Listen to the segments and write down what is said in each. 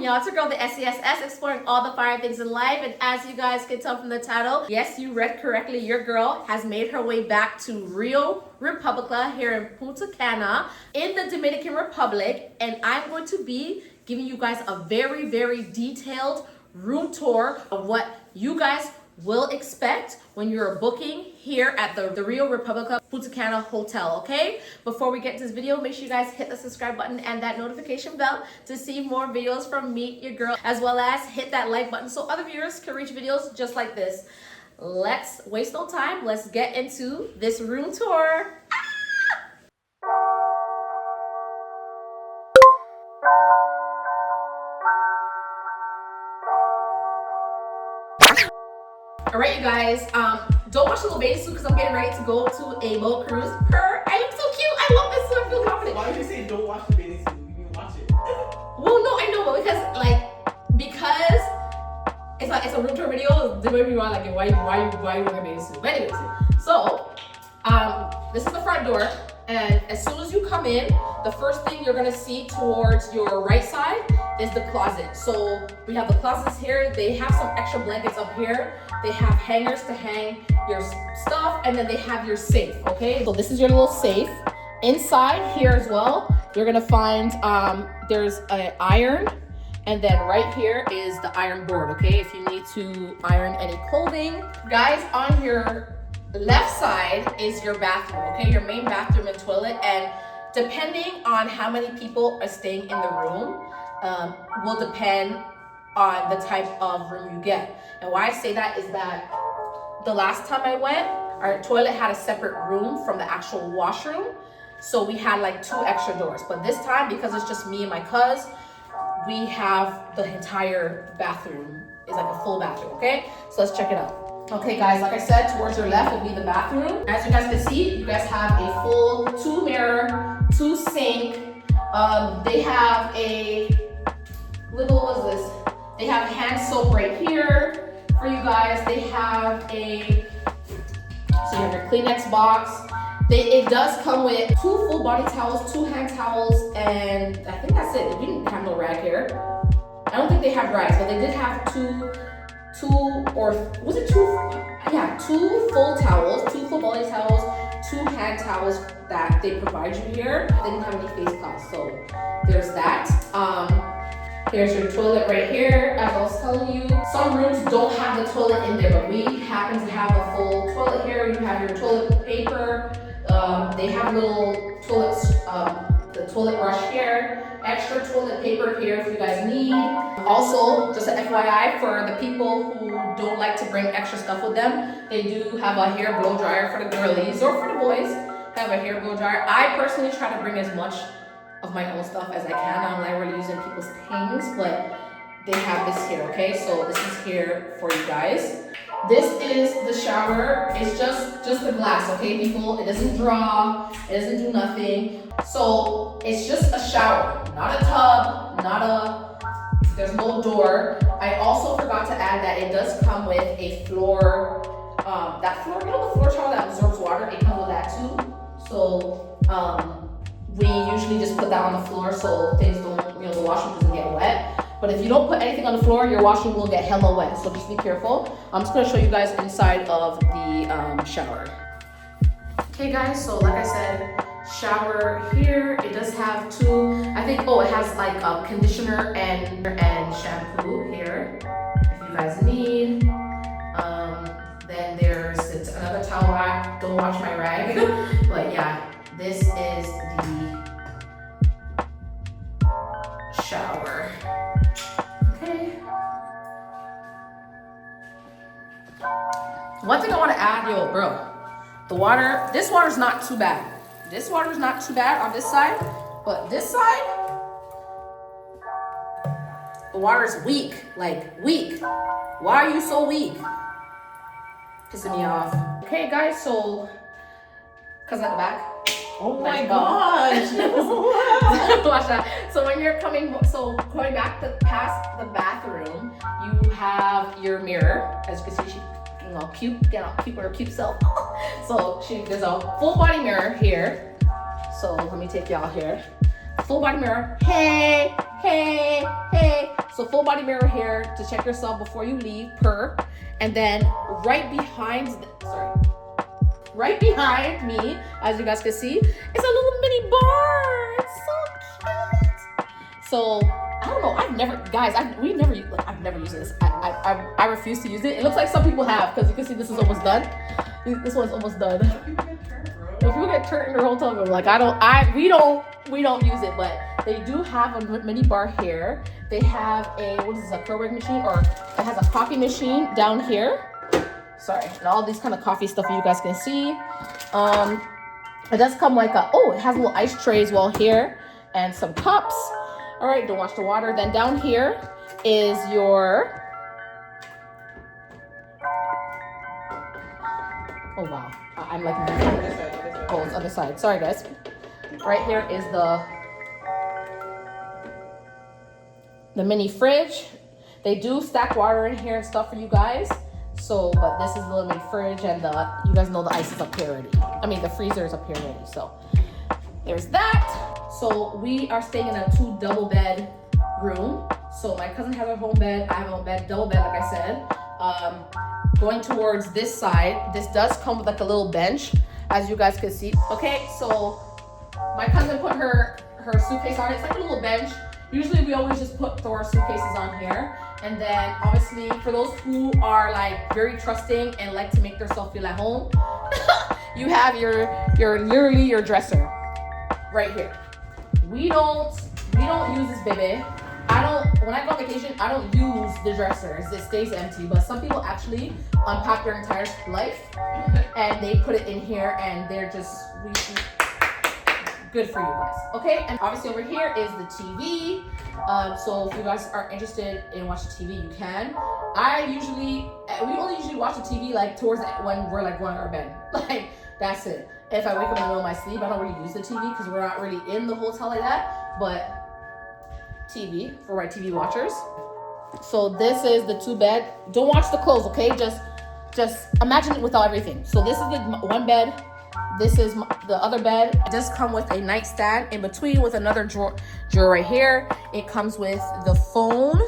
y'all? It's your girl, the SESS, exploring all the fire things in life. And as you guys can tell from the title, yes, you read correctly. Your girl has made her way back to Riu Republica here in Punta Cana in the Dominican Republic. And I'm going to be giving you guys a very, very detailed room tour of what you guys will expect when you're booking here at the Riu Republica Punta Cana hotel, okay? Before we get to this video, make sure you guys hit the subscribe button and that notification bell to see more videos from me, your girl, as well as hit that like button so other viewers can reach videos just like this. Let's waste no time. Let's get into this room tour. All right, you guys, don't watch the little bathing suit because I'm getting ready to go to a boat cruise. I look so cute. I love this suit. I feel confident. Why did you say don't watch the bathing suit? You can watch it. Well, no, I know, but because it's a room tour video, they might be wrong, like, why you wearing a bathing suit? But anyways, so this is the front door, and as soon as you come in, the first thing you're gonna see towards your right side is the closet. So we have the closets here. They have some extra blankets up here. They have hangers to hang your stuff, and then they have your safe, okay? So this is your little safe. Inside here as well, you're gonna find there's an iron, and then right here is the iron board, okay? If you need to iron any clothing. Guys, on your left side is your bathroom, okay? Your main bathroom and toilet, and depending on how many people are staying in the room, will depend on the type of room you get. And why I say that is that the last time I went, our toilet had a separate room from the actual washroom. So we had like 2 extra doors. But this time, because it's just me and my cuz, we have the entire bathroom. It's like a full bathroom, okay? So let's check it out. Okay guys, like I said, towards your left will be the bathroom. As you guys can see, you guys have a full 2 mirror, 2 sink. They have a little, what is this? They have hand soap right here for you guys. They have so you have your Kleenex box. It does come with 2 full body towels, 2 hand towels, and I think that's it. We didn't have no rag here. I don't think they have rags, but they did have 2 full towels, 2 full body towels, 2 hand towels that they provide you here. They didn't have any face cloths, so there's that. Here's your toilet right here. As I was telling you, some rooms don't have the toilet in there, but we happen to have a full toilet here. You have your toilet paper. They have little toilets, the toilet brush here, extra toilet paper here if you guys need. Also, just an FYI for the people who don't like to bring extra stuff with them, they do have a hair blow dryer for the girlies or for the boys. They have a hair blow dryer. I personally try to bring as much of my own stuff as I can. I'm not really using people's things, but they have this here, okay? So this is here for you guys. This is the shower. It's just the glass, okay, people? It doesn't draw, it doesn't do nothing. So it's just a shower, not a tub, there's no door. I also forgot to add that it does come with a floor, that floor, you know the floor shower that absorbs water? It comes with that too. So, we usually just put that on the floor so things don't, the washroom doesn't get wet. But if you don't put anything on the floor, your washroom will get hella wet. So just be careful. I'm just gonna show you guys inside of the shower. Okay guys, so like I said, shower here. It does have 2, I think, it has like a conditioner and shampoo here if you guys need. Then there's another towel rack. Don't wash my rag. But yeah, this is the shower. Okay. One thing I want to add, bro, this water's not too bad. This water's not too bad on this side, but this side, the water's weak, like weak. Why are you so weak? Pissing me off. Okay guys, so, cause at the back. Oh my gosh. Watch that. So when you're going back past the bathroom, you have your mirror. As you can see, she's all cute, getting all cute with her cute self. So there's a full body mirror here. So let me take y'all here. Full body mirror. Hey, hey, hey. So full body mirror here to check yourself before you leave, and then right behind me, as you guys can see, is a little mini bar. It's so cute. So I don't know. I've never used this. I refuse to use it. It looks like some people have, because you can see this is almost done. This one's almost done. People get turned in their hotel room. Like we don't use it, but they do have a mini bar here. They have a Keurig machine, or it has a coffee machine down here. Sorry, and all these kind of coffee stuff you guys can see. It does come like it has a little ice tray as well here, and some cups. All right, don't watch the water. Then down here is your, oh wow, I'm like, oh, it's other side. Sorry guys. Right here is the mini fridge. They do stack water in here and stuff for you guys. So, but this is the little mini fridge, and you guys know the ice is up here already. I mean, the freezer is up here already. So there's that. So we are staying in a 2 double bed room. So my cousin has her home bed. I have a bed, double bed, like I said. Going towards this side, this does come with like a little bench, as you guys can see. Okay, so my cousin put her suitcase on it. It's like a little bench. Usually we always just throw our suitcases on here. And then obviously for those who are like very trusting and like to make themselves feel at home, you have your literally your dresser right here. We don't use this baby. When I go on vacation, I don't use the dressers. It stays empty. But some people actually unpack their entire life and they put it in here, and they're just good for you guys. Okay, and obviously over here is the TV. So if you guys are interested in watching TV, you can. We only usually watch the TV like towards when we're like going to our bed. Like that's it. If I wake up in the middle of my sleep, I don't really use the TV because we're not really in the hotel like that. But TV for my TV watchers. So this is the 2 bed. Don't watch the clothes, okay? Just imagine it without everything. So this is the 1 bed. This is the other bed. It does come with a nightstand in between with another drawer right here. It comes with the phone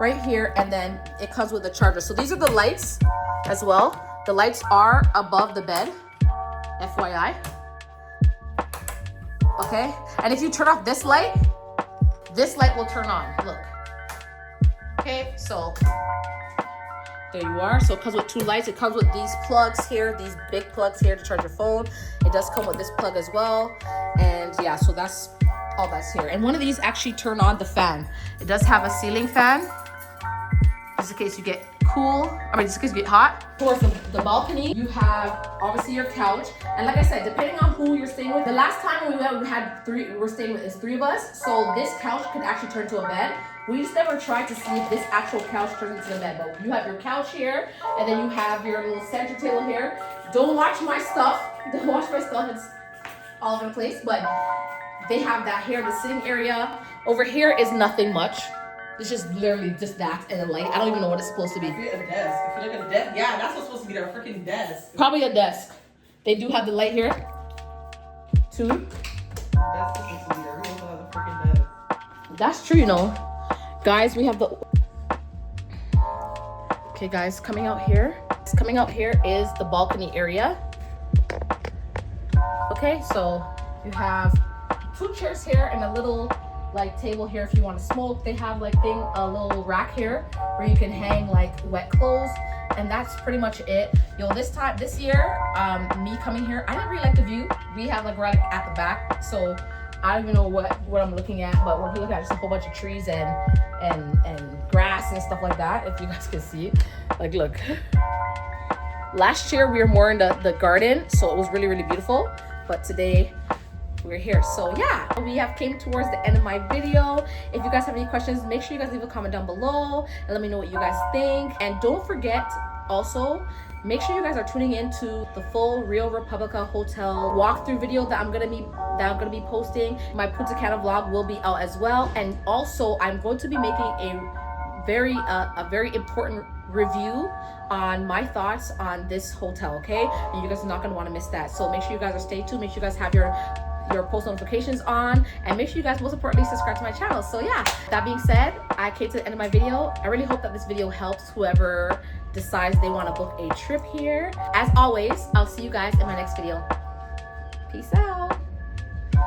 right here, and then it comes with the charger. So these are the lights as well. The lights are above the bed, FYI. Okay, and if you turn off this light will turn on. Look. Okay, so there you are. So it comes with 2 lights. It comes with these plugs here, these big plugs here to charge your phone. It does come with this plug as well. And yeah, so that's all that's here. And one of these actually turn on the fan. It does have a ceiling fan, just in case you get just in case you get hot. Towards the balcony, you have obviously your couch. And like I said, depending on who you're staying with, the last time we went, we were staying with 3 of us. So this couch could actually turn to a bed. We just never tried to see if this actual couch turns into the bed, but you have your couch here, and then you have your little center table here. Don't watch my stuff. Don't watch my stuff. It's all over the place, but they have that here, the sitting area. Over here is nothing much. It's just literally just that and a light. I don't even know what it's supposed to be. A desk. If you look at a desk, yeah, that's what's supposed to be their freaking desk. Probably a desk. They do have the light here, too. That's supposed to be there. We also have the freaking desk. That's true, you know. Guys, we have the... Okay, guys, coming out here is the balcony area. Okay, so you have 2 chairs here and a little like table here if you want to smoke. They have like a little rack here where you can hang like wet clothes, and that's pretty much it. Yo, this year, me coming here, I didn't really like the view. We have like right at the back, so I don't even know what I'm looking at, but we're looking at just a whole bunch of trees and grass and stuff like that, if you guys can see. Like, look. Last year we were more in the garden, so it was really, really beautiful. But today we're here. So yeah, we have came towards the end of my video. If you guys have any questions, make sure you guys leave a comment down below and let me know what you guys think. And don't forget also, make sure you guys are tuning in to the full Riu Republica hotel walkthrough video that I'm gonna be posting. My Punta Cana vlog will be out as well. And also I'm going to be making a very important review on my thoughts on this hotel, okay? And you guys are not gonna want to miss that. So make sure you guys are stay tuned. Make sure you guys have your your post notifications on, and make sure you guys most importantly subscribe to my channel. So yeah, that being said, I came to the end of my video. I really hope that this video helps whoever decides they want to book a trip here. As always, I'll see you guys in my next video. Peace out.